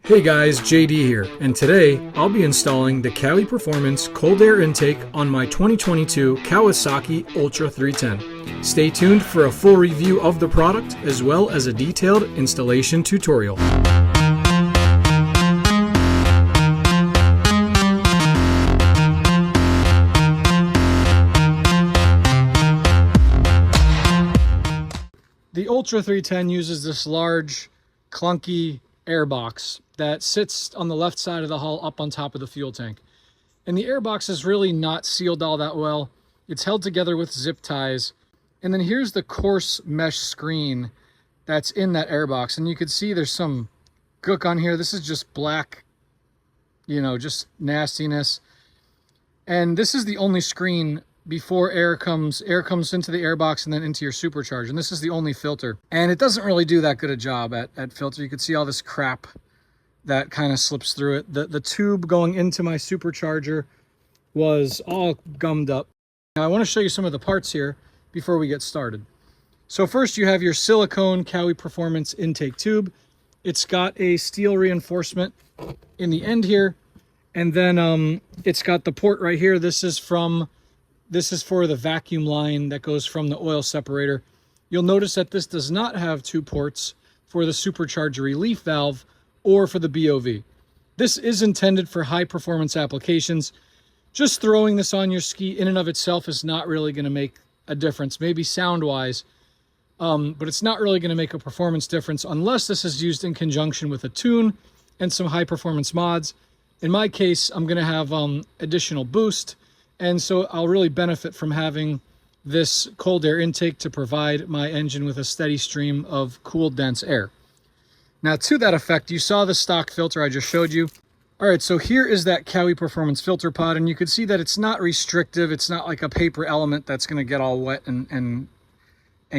Hey guys, JD here, and today I'll be installing the Kawi Performance cold air intake on my 2022 Kawasaki Ultra 310. Stay tuned for a full review of the product as well as a detailed installation tutorial. The Ultra 310 uses this large, clunky airbox that sits on the left side of the hull up on top of the fuel tank. And the airbox is really not sealed all that well. It's held together with zip ties. And then here's the coarse mesh screen that's in that airbox. And you can see there's some gook on here. This is just black, just nastiness. And this is the only screen before air comes into the airbox and then into your supercharger. And this is the only filter. And it doesn't really do that good a job at filter. You can see all this crap that kind of slips through it. The tube going into my supercharger was all gummed up. Now I want to show you some of the parts here before we get started. So first you have your silicone Kawi Performance intake tube. It's got a steel reinforcement in the end here. And then it's got the port right here. This is for the vacuum line that goes from the oil separator. You'll notice that this does not have two ports for the supercharger relief valve or for the BOV. This is intended for high performance applications. Just throwing this on your ski in and of itself is not really going to make a difference, maybe sound wise, but it's not really going to make a performance difference unless this is used in conjunction with a tune and some high performance mods. In my case, I'm going to have additional boost. And so I'll really benefit from having this cold air intake to provide my engine with a steady stream of cool, dense air. Now to that effect, you saw the stock filter I just showed you. All right, so here is that Kawi Performance filter pod, and you can see that it's not restrictive. It's not like a paper element that's gonna get all wet and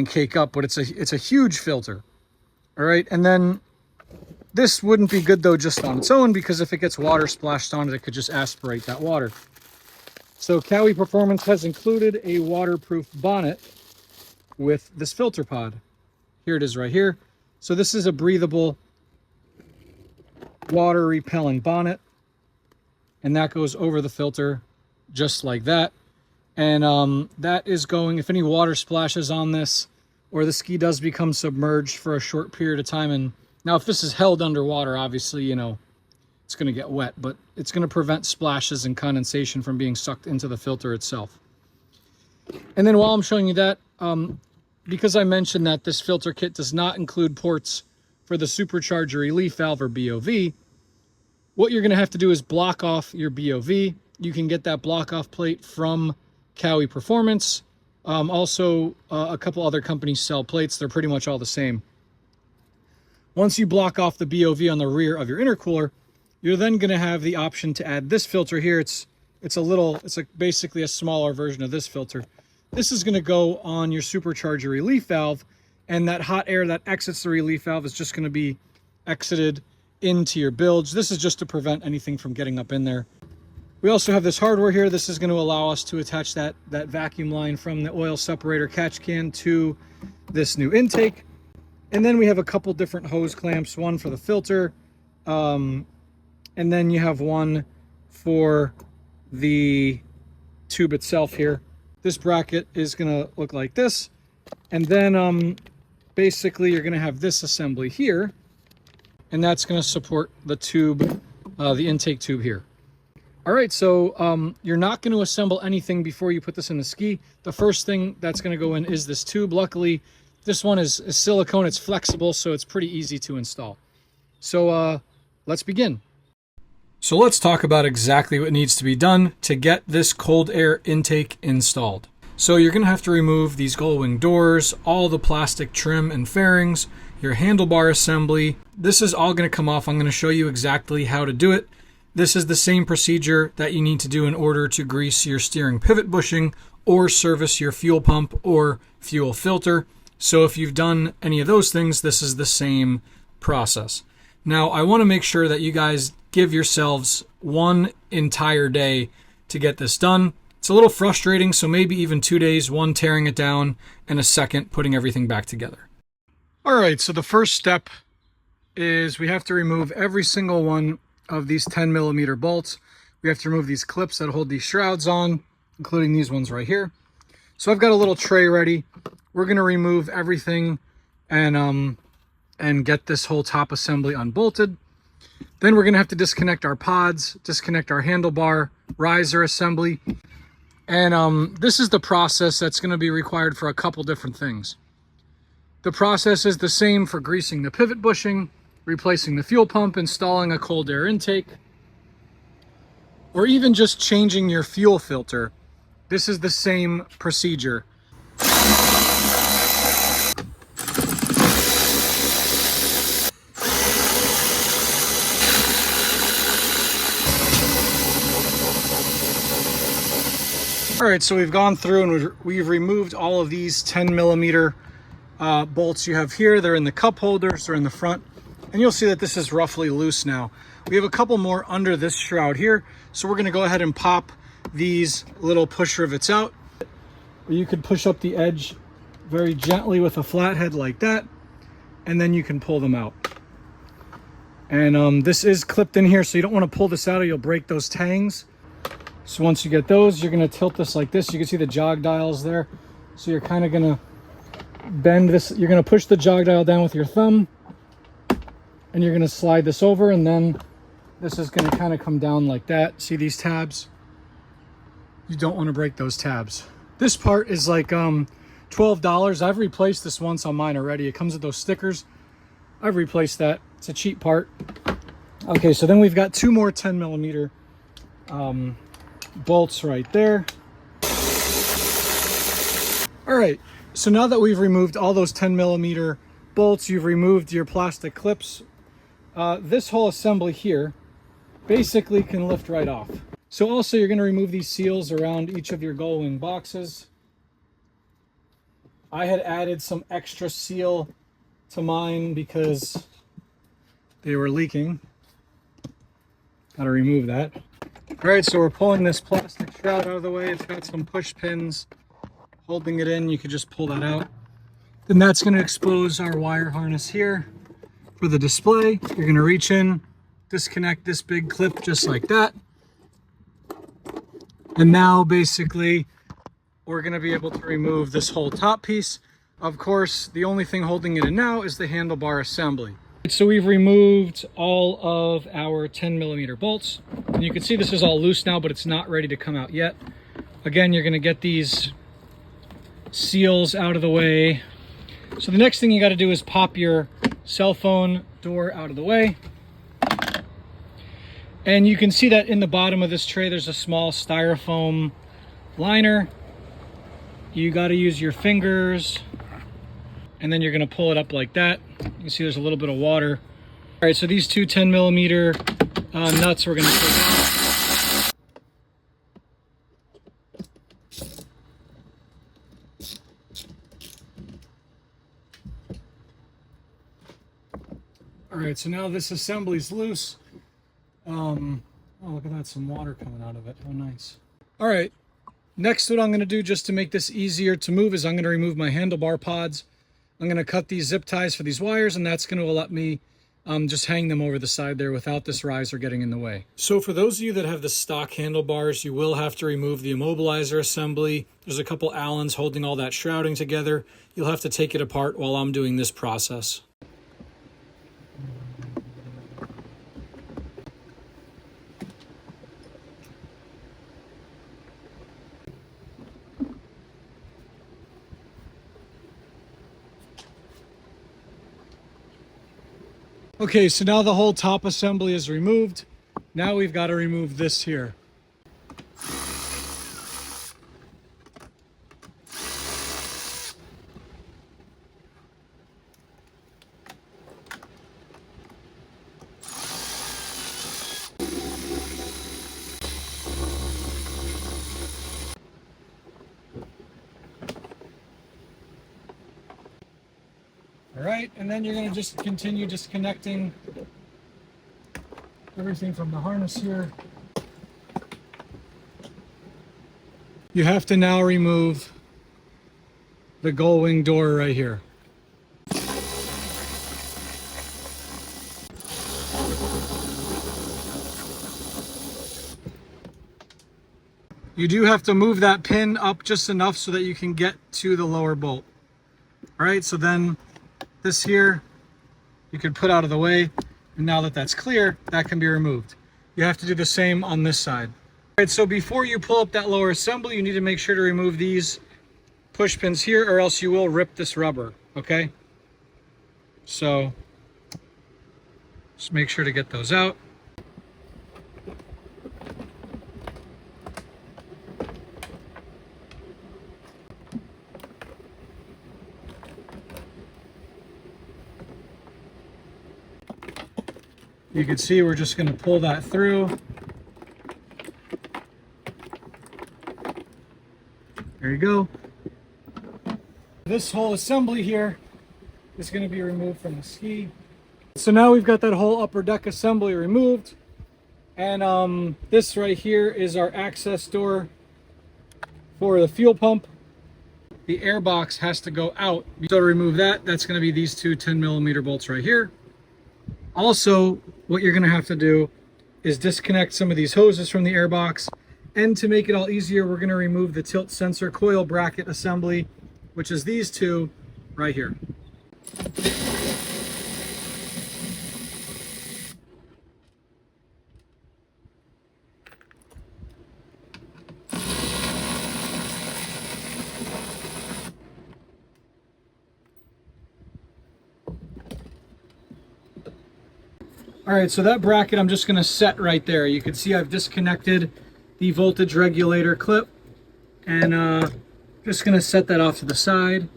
cake up, but it's a huge filter. All right, and then this wouldn't be good though just on its own, because if it gets water splashed on it, it could just aspirate that water. So Kawi Performance has included a waterproof bonnet with this filter pod. Here it is right here. So this is a breathable, water repelling bonnet, and that goes over the filter just like that. And that is going, if any water splashes on this or the ski does become submerged for a short period of time, and now if this is held underwater, obviously, it's going to get wet, but it's going to prevent splashes and condensation from being sucked into the filter itself. And then while I'm showing you that, because I mentioned that this filter kit does not include ports for the supercharger relief valve or BOV, what you're going to have to do is block off your BOV. You can get that block off plate from Kawi Performance. Also, a couple other companies sell plates. They're pretty much all the same. Once you block off the BOV on the rear of your intercooler, you're then going to have the option to add this filter here. It's basically a smaller version of this filter. This is going to go on your supercharger relief valve, and that hot air that exits the relief valve is just going to be exited into your bilge. This is just to prevent anything from getting up in there. We also have this hardware here. This is going to allow us to attach that vacuum line from the oil separator catch can to this new intake. And then we have a couple different hose clamps, one for the filter, and then you have one for the tube itself here. This bracket is going to look like this. And then basically you're going to have this assembly here. And that's going to support the tube, the intake tube here. All right, so you're not going to assemble anything before you put this in the ski. The first thing that's going to go in is this tube. Luckily, this one is silicone. It's flexible, so it's pretty easy to install. So let's begin. So let's talk about exactly what needs to be done to get this cold air intake installed. So you're going to have to remove these gull wing doors, all the plastic trim and fairings, your handlebar assembly. This is all going to come off. I'm going to show you exactly how to do it. This is the same procedure that you need to do in order to grease your steering pivot bushing or service your fuel pump or fuel filter. So if you've done any of those things, this is the same process. Now, I want to make sure that you guys give yourselves one entire day to get this done. It's a little frustrating, so maybe even 2 days, one tearing it down and a second putting everything back together. All right, so the first step is we have to remove every single one of these 10mm bolts. We have to remove these clips that hold these shrouds on, including these ones right here. So I've got a little tray ready. We're going to remove everything and get this whole top assembly unbolted. Then we're going to have to disconnect our pods, disconnect our handlebar, riser assembly. And this is the process that's going to be required for a couple different things. The process is the same for greasing the pivot bushing, replacing the fuel pump, installing a cold air intake, or even just changing your fuel filter. This is the same procedure. All right, so we've gone through and we've removed all of these 10mm bolts you have here. They're in the cup holders, they're in the front, and you'll see that this is roughly loose now. We have a couple more under this shroud here, so we're gonna go ahead and pop these little push rivets out. You could push up the edge very gently with a flathead like that, and then you can pull them out. And this is clipped in here, so you don't wanna pull this out or you'll break those tangs. So once you get those, you're going to tilt this like this. You can see the jog dials there. So you're kind of going to bend this. You're going to push the jog dial down with your thumb. And you're going to slide this over. And then this is going to kind of come down like that. See these tabs? You don't want to break those tabs. This part is like $12. I've replaced this once on mine already. It comes with those stickers. I've replaced that. It's a cheap part. Okay, so then we've got two more 10mm bolts right there. All right, so now that we've removed all those 10mm bolts, you've removed your plastic clips, this whole assembly here basically can lift right off. So also you're going to remove these seals around each of your gull wing boxes. I had added some extra seal to mine because they were leaking. Got to remove that. All right, so we're pulling this plastic shroud out of the way. It's got some push pins holding it in. You could just pull that out. Then that's going to expose our wire harness here for the display. You're going to reach in, disconnect this big clip just like that. And now basically we're going to be able to remove this whole top piece. Of course, the only thing holding it in now is the handlebar assembly. So we've removed all of our 10mm bolts. And you can see this is all loose now, but it's not ready to come out yet. Again, you're going to get these seals out of the way. So the next thing you got to do is pop your cell phone door out of the way. And you can see that in the bottom of this tray, there's a small styrofoam liner. You got to use your fingers, and then you're going to pull it up like that. You can see there's a little bit of water. All right, so these two 10mm nuts we're going to take out. All right, so now this assembly's loose. Oh, look at that, some water coming out of it. How nice. All right, next what I'm going to do just to make this easier to move is I'm going to remove my handlebar pods. I'm going to cut these zip ties for these wires, and that's going to let me just hang them over the side there without this riser getting in the way. So for those of you that have the stock handlebars, you will have to remove the immobilizer assembly. There's a couple Allens holding all that shrouding together. You'll have to take it apart while I'm doing this process. Okay, so now the whole top assembly is removed. Now we've got to remove this here. All right, and then you're going to just continue disconnecting everything from the harness here. You have to now remove the gull wing door right here. You do have to move that pin up just enough so that you can get to the lower bolt. All right, so then this here, you can put out of the way. And now that that's clear, that can be removed. You have to do the same on this side. All right, so before you pull up that lower assembly, you need to make sure to remove these push pins here, or else you will rip this rubber, okay? So just make sure to get those out. You can see we're just going to pull that through. There you go. This whole assembly here is going to be removed from the ski. So now we've got that whole upper deck assembly removed. And this right here is our access door for the fuel pump. The airbox has to go out. So to remove that, that's going to be these two 10mm bolts right here. Also, what you're going to have to do is disconnect some of these hoses from the airbox. And to make it all easier, we're going to remove the tilt sensor coil bracket assembly, which is these two right here. All right, so that bracket I'm just going to set right there. You can see I've disconnected the voltage regulator clip, and just going to set that off to the side.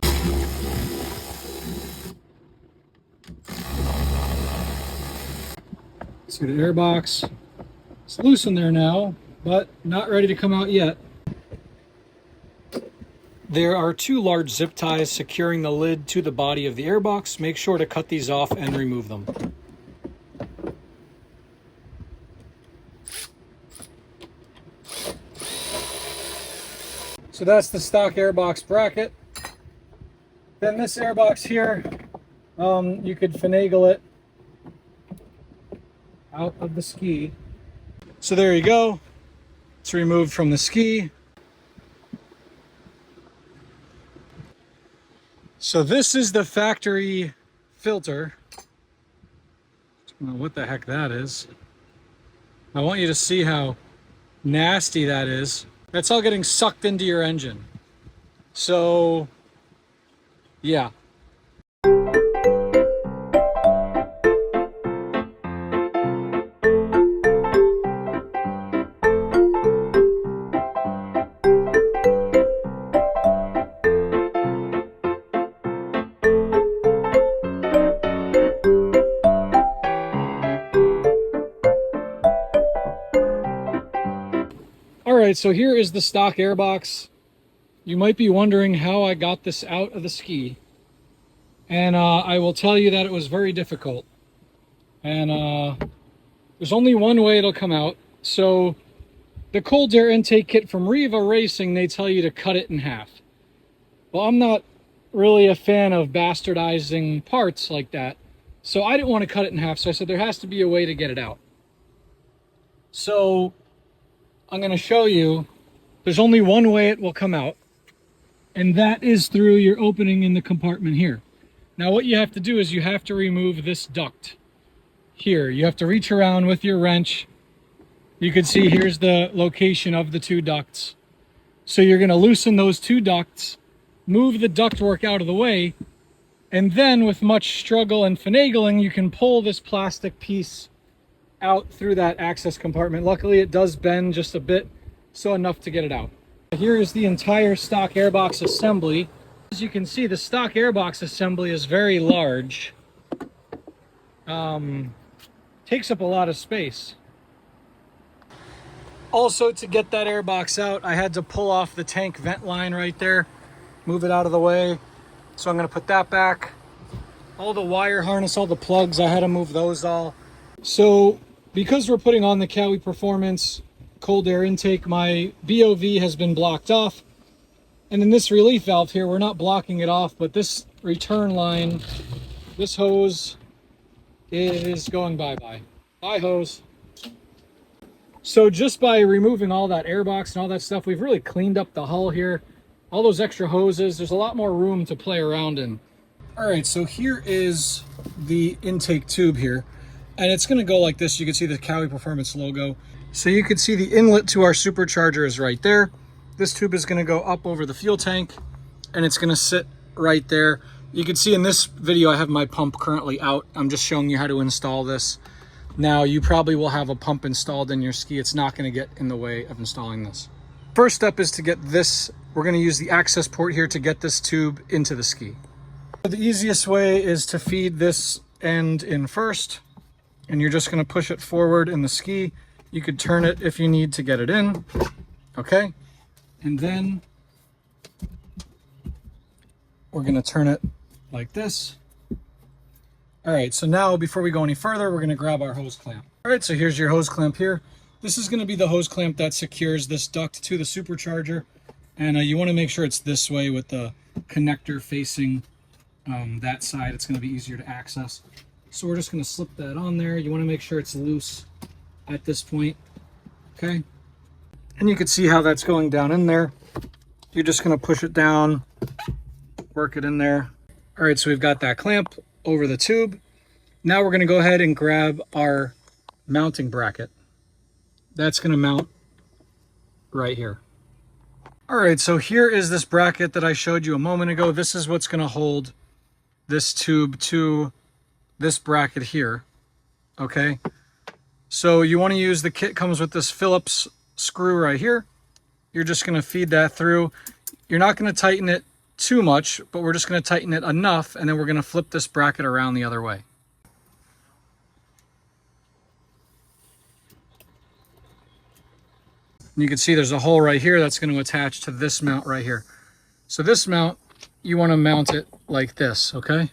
See the airbox. It's loose in there now, but not ready to come out yet. There are two large zip ties securing the lid to the body of the airbox. Make sure to cut these off and remove them. So that's the stock airbox bracket. Then this airbox here, you could finagle it out of the ski. So there you go. It's removed from the ski. So this is the factory filter. I don't know what the heck that is. I want you to see how nasty that is. That's all getting sucked into your engine. So, yeah. Alright, so here is the stock airbox. You might be wondering how I got this out of the ski. And I will tell you that it was very difficult. And there's only one way it'll come out. So the cold air intake kit from Riva Racing, they tell you to cut it in half. Well, I'm not really a fan of bastardizing parts like that. So I didn't want to cut it in half. So I said there has to be a way to get it out. So I'm going to show you there's only one way it will come out, and that is through your opening in the compartment here. Now what you have to do is you have to remove this duct here. You have to reach around with your wrench. You can see here's the location of the two ducts. So you're going to loosen those two ducts, move the ductwork out of the way, and then with much struggle and finagling, you can pull this plastic piece out through that access compartment. Luckily it does bend just a bit, so enough to get it out. Here is the entire stock airbox assembly. As you can see, the stock airbox assembly is very large. Takes up a lot of space. Also, to get that airbox out, I had to pull off the tank vent line right there, move it out of the way. So I'm going to put that back. All the wire harness, all the plugs, I had to move those all. So because we're putting on the Kawi Performance cold air intake, my BOV has been blocked off. And then this relief valve here, we're not blocking it off, but this return line, this hose is going bye-bye. Bye, hose. So just by removing all that airbox and all that stuff, we've really cleaned up the hull here. All those extra hoses, there's a lot more room to play around in. All right, so here is the intake tube here. And it's gonna go like this. You can see the Kawi Performance logo. So you can see the inlet to our supercharger is right there. This tube is gonna go up over the fuel tank and it's gonna sit right there. You can see in this video, I have my pump currently out. I'm just showing you how to install this. Now, you probably will have a pump installed in your ski. It's not gonna get in the way of installing this. First step is to get this, we're gonna use the access port here to get this tube into the ski. The easiest way is to feed this end in first, and you're just gonna push it forward in the ski. You could turn it if you need to get it in, okay? And then we're gonna turn it like this. All right, so now before we go any further, we're gonna grab our hose clamp. All right, so here's your hose clamp here. This is gonna be the hose clamp that secures this duct to the supercharger. And you wanna make sure it's this way with the connector facing that side. It's gonna be easier to access. So we're just gonna slip that on there. You wanna make sure it's loose at this point, okay? And you can see how that's going down in there. You're just gonna push it down, work it in there. All right, so we've got that clamp over the tube. Now we're gonna go ahead and grab our mounting bracket. That's gonna mount right here. All right, so here is this bracket that I showed you a moment ago. This is what's gonna hold this tube to this bracket here, okay? So you wanna use, the kit comes with this Phillips screw right here. You're just gonna feed that through. You're not gonna tighten it too much, but we're just going to tighten it enough, and then we're going to flip this bracket around the other way. And you can see there's a hole right here that's going to attach to this mount right here. So this mount, you want to mount it like this, okay?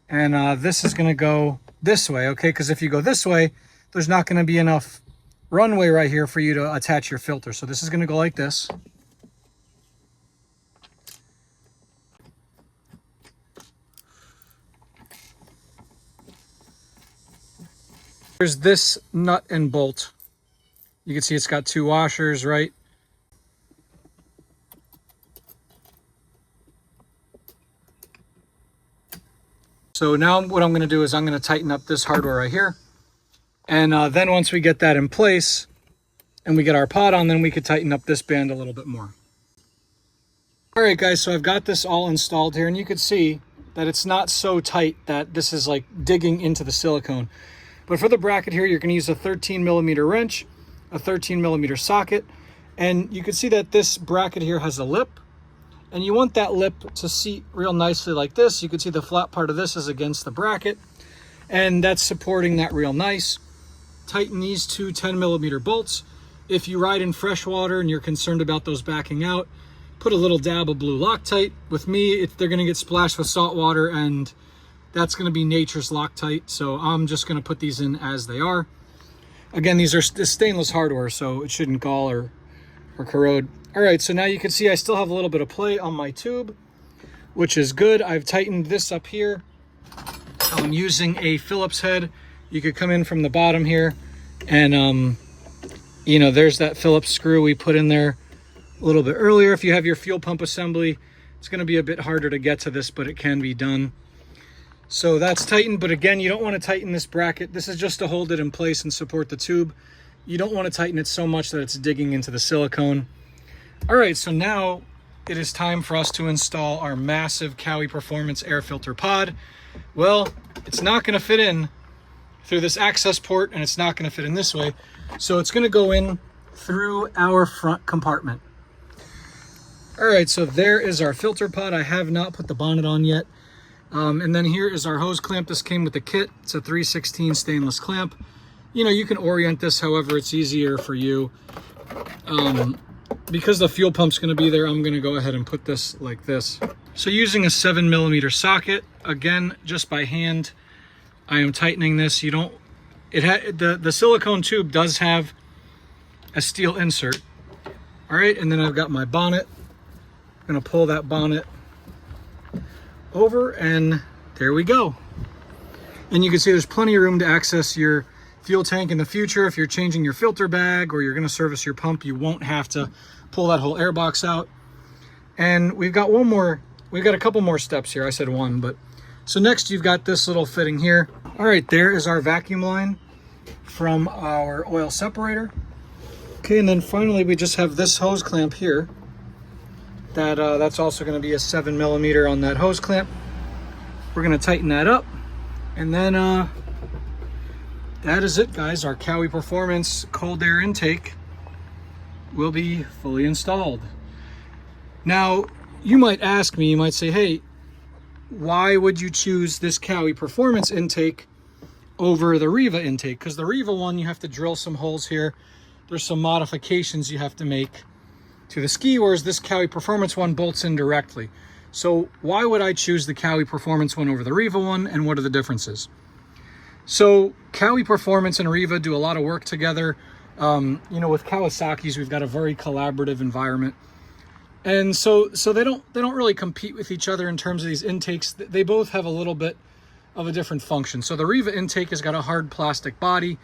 And this is going to go this way, okay? Because if you go this way, there's not going to be enough runway right here for you to attach your filter. So this is going to go like this. There's this nut and bolt. You can see it's got two washers, right? So now what I'm going to do is I'm going to tighten up this hardware right here. And then once we get that in place and we get our pod on, then we could tighten up this band a little bit more. All right, guys, so I've got this all installed here, and you can see that it's not so tight that this is like digging into the silicone. But for the bracket here, you're going to use a 13mm wrench, a 13mm socket, and you can see that this bracket here has a lip, and you want that lip to seat real nicely like this. You can see the flat part of this is against the bracket, and that's supporting that real nice. Tighten these two 10mm bolts. If you ride in fresh water and you're concerned about those backing out, put a little dab of blue Loctite. With me, they're going to get splashed with salt water, and that's going to be Nature's Loctite, so I'm just going to put these in as they are. Again, these are stainless hardware, so it shouldn't gall or corrode. All right, so now you can see I still have a little bit of play on my tube, which is good. I've tightened this up here. I'm using a Phillips head. You could come in from the bottom here, and you know, there's that Phillips screw we put in there a little bit earlier. If you have your fuel pump assembly, it's going to be a bit harder to get to this, but it can be done. So that's tightened, but again, you don't want to tighten this bracket. This is just to hold it in place and support the tube. You don't want to tighten it so much that it's digging into the silicone. All right, so now it is time for us to install our massive Kawi Performance air filter pod. Well, it's not going to fit in through this access port, and it's not going to fit in this way. So it's going to go in through our front compartment. All right, so there is our filter pod. I have not put the bonnet on yet. And then here is our hose clamp. This came with the kit. It's a 3/16 stainless clamp. You know, you can orient this however it's easier for you. Because the fuel pump's going to be there, I'm going to go ahead and put this like this. So using a 7mm socket, again, just by hand, I am tightening this. You don't, the silicone tube does have a steel insert. All right, and then I've got my bonnet. I'm going to pull that bonnet over, and there we go. And you can see there's plenty of room to access your fuel tank in the future, if you're changing your filter bag or you're going to service your pump, you won't have to pull that whole airbox out. And we've got a couple more steps here. I said one, but so next you've got this little fitting here. All right, there is our vacuum line from our oil separator. Okay, and then finally we just have this hose clamp here. That's also going to be a 7mm on that hose clamp. We're going to tighten that up, and then that is it, guys. Our Kawi Performance cold air intake will be fully installed. Now, you might ask me, you might say, hey, why would you choose this Kawi Performance intake over the Riva intake? Because the Riva one, you have to drill some holes here. There's some modifications you have to make to the ski, whereas this Kawi Performance one bolts in directly. So why would I choose the Kawi Performance one over the Riva one, and what are the differences? So Kawi Performance and Riva do a lot of work together. You know, with Kawasaki's, we've got a very collaborative environment. And so they don't really compete with each other in terms of these intakes. They both have a little bit of a different function. So the Riva intake has got a hard plastic body.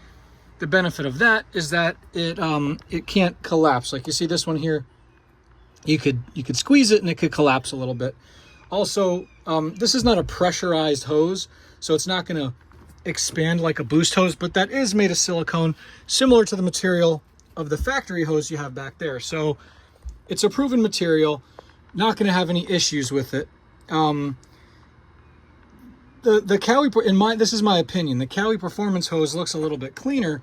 The benefit of that is that it can't collapse. Like you see this one here, you could squeeze it and it could collapse a little bit. Also, this is not a pressurized hose, so it's not going to expand like a boost hose, but that is made of silicone, similar to the material of the factory hose you have back there. So it's a proven material, not going to have any issues with it. The Kawi, this is my opinion, the Kawi Performance hose looks a little bit cleaner.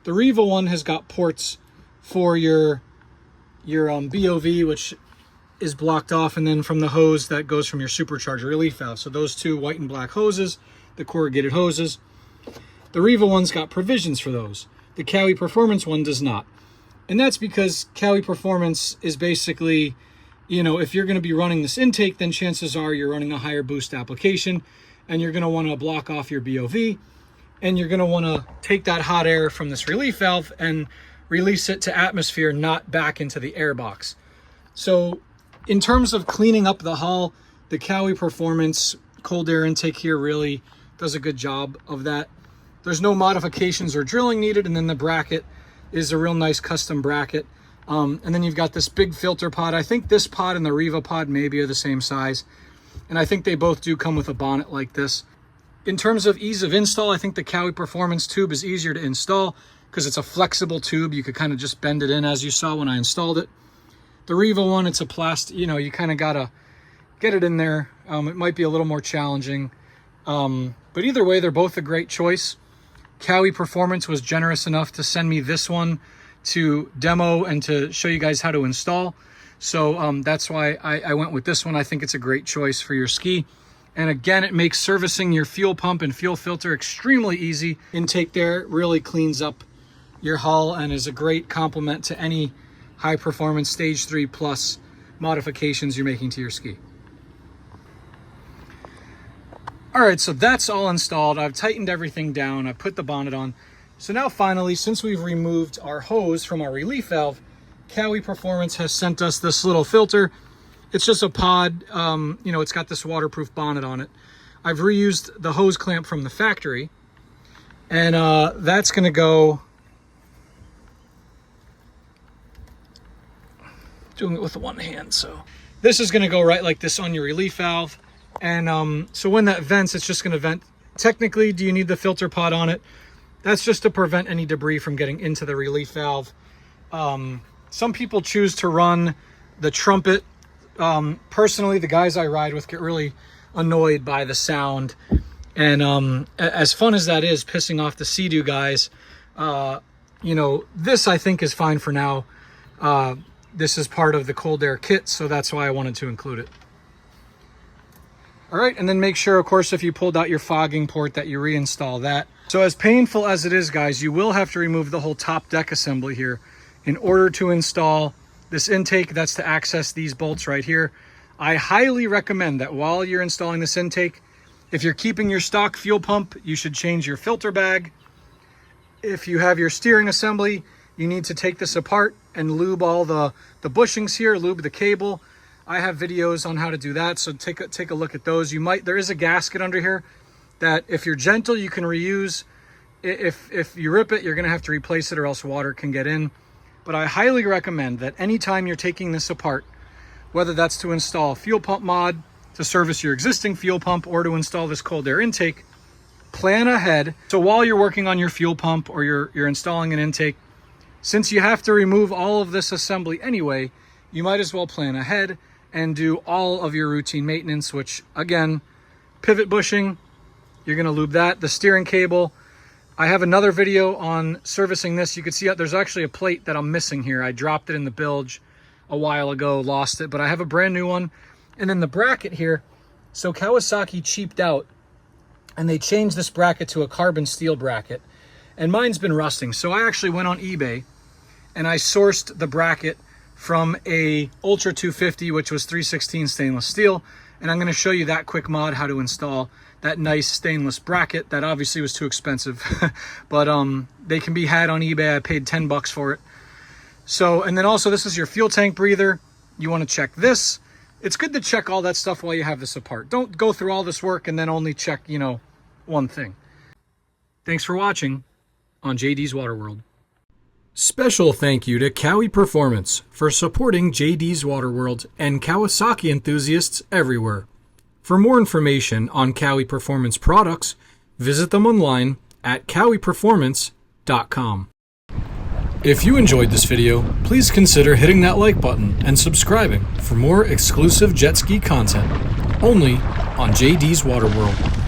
The Riva one has got ports for your BOV, which is blocked off, and then from the hose that goes from your supercharger relief valve. So those two white and black hoses, the corrugated hoses. The Riva one's got provisions for those. The Kawi Performance one does not. And that's because Kawi Performance is basically, you know, if you're going to be running this intake, then chances are you're running a higher boost application, and you're going to want to block off your BOV, and you're going to want to take that hot air from this relief valve and release it to atmosphere, not back into the airbox. So in terms of cleaning up the hull, the Kawi Performance cold air intake here really does a good job of that. There's no modifications or drilling needed, and then the bracket is a real nice custom bracket. And then you've got this big filter pod. I think this pod and the Riva pod maybe are the same size, and I think they both do come with a bonnet like this. In terms of ease of install, I think the Kawi Performance tube is easier to install because it's a flexible tube. You could kind of just bend it in, as you saw when I installed it. The Riva one, it's a plastic, you know, you kind of gotta get it in there. It might be a little more challenging, but either way, they're both a great choice. Kawi Performance was generous enough to send me this one to demo and to show you guys how to install. So that's why I went with this one. I think it's a great choice for your ski. And again, it makes servicing your fuel pump and fuel filter extremely easy. Intake there really cleans up your hull and is a great complement to any high performance stage 3 plus modifications you're making to your ski. All right, so that's all installed. I've tightened everything down. I put the bonnet on. So now finally, since we've removed our hose from our relief valve, Kawi Performance has sent us this little filter. It's just a pod, you know, it's got this waterproof bonnet on it. I've reused the hose clamp from the factory, and that's gonna go, doing it with the one hand, so. This is gonna go right like this on your relief valve. And so when that vents, it's just gonna vent. Technically, do you need the filter pod on it? That's just to prevent any debris from getting into the relief valve. Some people choose to run the trumpet. Personally, the guys I ride with get really annoyed by the sound, and as fun as that is, pissing off the Sea-Doo guys, you know, this I think is fine for now. This is part of the cold air kit, so that's why I wanted to include it. All right, and then make sure, of course, if you pulled out your fogging port, that you reinstall that. So as painful as it is, guys, you will have to remove the whole top deck assembly here in order to install this intake. That's to access these bolts right here. I highly recommend that while you're installing this intake, if you're keeping your stock fuel pump, you should change your filter bag. If you have your steering assembly, you need to take this apart and lube all the bushings here, lube the cable. I have videos on how to do that, so take a look at those. There is a gasket under here that if you're gentle, you can reuse. if you rip it, you're going to have to replace it or else water can get in. But I highly recommend that anytime you're taking this apart, whether that's to install a fuel pump mod, to service your existing fuel pump, or to install this cold air intake, plan ahead. So while you're working on your fuel pump or you're installing an intake, since you have to remove all of this assembly anyway, you might as well plan ahead and do all of your routine maintenance, which again, pivot bushing, you're gonna lube that, the steering cable. I have another video on servicing this. You can see there's actually a plate that I'm missing here. I dropped it in the bilge a while ago, lost it, but I have a brand new one. And then the bracket here, so Kawasaki cheaped out and they changed this bracket to a carbon steel bracket, and mine's been rusting. So I actually went on eBay and I sourced the bracket from a Ultra 250, which was 316 stainless steel. And I'm going to show you that quick mod, how to install that nice stainless bracket. That obviously was too expensive, but they can be had on eBay. I paid 10 bucks for it. So, and then also this is your fuel tank breather. You want to check this. It's good to check all that stuff while you have this apart. Don't go through all this work and then only check, you know, one thing. Thanks for watching on JD's Water World. Special thank you to Kawi Performance for supporting JD's Water World and Kawasaki enthusiasts everywhere. For more information on Kawi Performance products, visit them online at kawiperformance.com. If you enjoyed this video, please consider hitting that like button and subscribing for more exclusive jet ski content, only on JD's Water World.